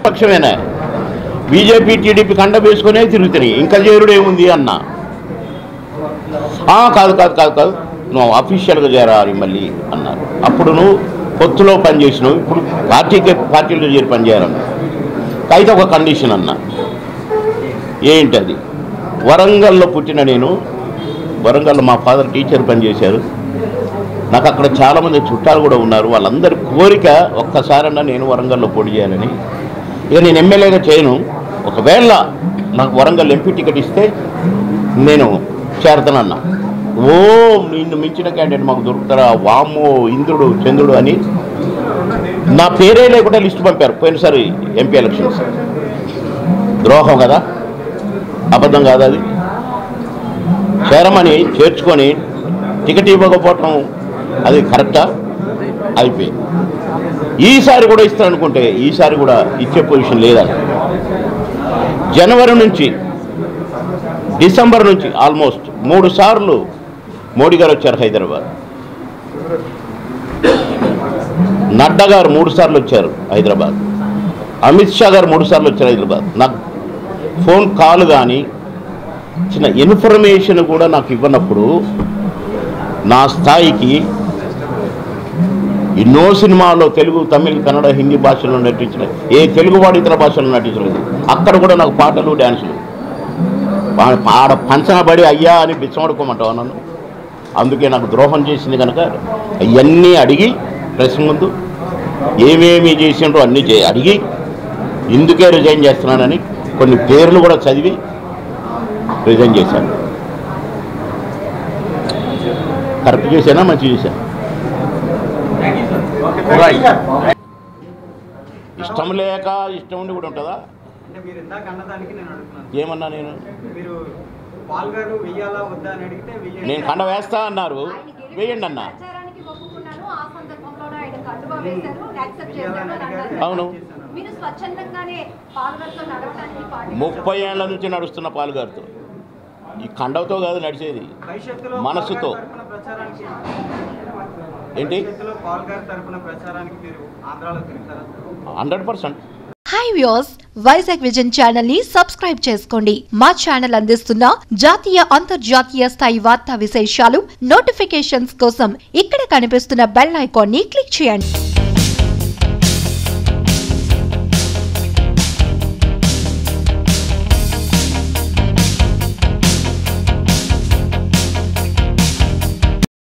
ప్రతిపక్షమేనా? BJP TDP కండ వేసుకునే తిరుగుతున్నాయి, ఇంకా చేరుడు ఏముంది అన్న. కాదు కాదు కాదు కాదు నువ్వు అఫీషియల్గా చేరాలి మళ్ళీ అన్నారు. అప్పుడు నువ్వు పొత్తులో పనిచేసినావు, ఇప్పుడు పార్టీలో చేరి పనిచేయాలన్నా. అయితే ఒక కండిషన్ అన్న. ఏంటది? వరంగల్లో పుట్టిన నేను, వరంగల్లో మా ఫాదర్ టీచర్ పనిచేశారు, నాకు అక్కడ చాలామంది చుట్టాలు కూడా ఉన్నారు. వాళ్ళందరి కోరిక ఒక్కసారన్నా నేను వరంగల్లో పోటీ చేయాలని. ఇక నేను ఎమ్మెల్యేగా చేయను, ఒకవేళ నాకు వరంగల్ ఎంపీ టికెట్ ఇస్తే నేను చేరతానన్నా. నిన్ను మించిన క్యాండిడేట్ మాకు దొరుకుతారా, వామో ఇంద్రుడు చంద్రుడు అని నా పేరే లేకుండా లిస్టు పంపారు పోయినసారి ఎంపీ ఎలక్షన్స్. ద్రోహం కదా, అబద్ధం కాదు అది. చేరమని చేర్చుకొని టికెట్ ఇవ్వకపోవటం అది కరెక్టా? అయిపోయింది. ఈసారి కూడా ఇస్తారనుకుంటే ఈసారి కూడా ఇచ్చే పొజిషన్ లేదండి. జనవరి నుంచి డిసెంబర్ నుంచి ఆల్మోస్ట్ 3 సార్లు మోడీ గారు వచ్చారు హైదరాబాద్. నడ్డా గారు 3 సార్లు వచ్చారు హైదరాబాద్. అమిత్ షా గారు 3 సార్లు వచ్చారు హైదరాబాద్. నాకు ఫోన్ కాల్ కానీ చిన్న ఇన్ఫర్మేషన్ కూడా నాకు ఇవ్వనప్పుడు నా స్థాయికి ఎన్నో సినిమాల్లో తెలుగు, తమిళ్, కన్నడ, హిందీ భాషల్లో నటించిన ఏ తెలుగువాడు ఇతర భాషల్లో నటించలేదు. అక్కడ కూడా నాకు పాటలు, డ్యాన్సులు. ఆడ పంచనబడి అయ్యా అని బిచ్చమడుకోమంటావు నన్ను. అందుకే నాకు ద్రోహం చేసింది కనుక అవన్నీ అడిగి ప్రెస్ ముందు ఏమేమి చేసిండ్రో అన్నీ అడిగి ఇందుకే రిజైన్ చేస్తున్నానని కొన్ని పేర్లు కూడా చదివి రిజైన్ చేశాను. కరెక్ట్ చేశానా, మంచి చేశాను? ఇష్టం లేక ఇష్టం ఉండి కూడా ఉంటుందా? ఏమన్నా నేను కండ వేస్తా అన్నారు, వేయండి అన్నా. అవును, 30 ఏళ్ల నుంచి నడుస్తున్న పాల్గారితో, ఈ కండవతో కాదు నడిచేది, మనసుతో. ఏంటి 100%. Hi viewers, Vizag vision channel ని సబ్స్క్రైబ్ చేసుకోండి. మా ఛానల్ అందిస్తున్న జాతీయ, అంతర్జాతీయ స్థాయి వార్తా విశేషాలు, నోటిఫికేషన్స్ కోసం ఇక్కడ కనిపిస్తున్న బెల్ ఐకాన్ ని క్లిక్ చేయండి.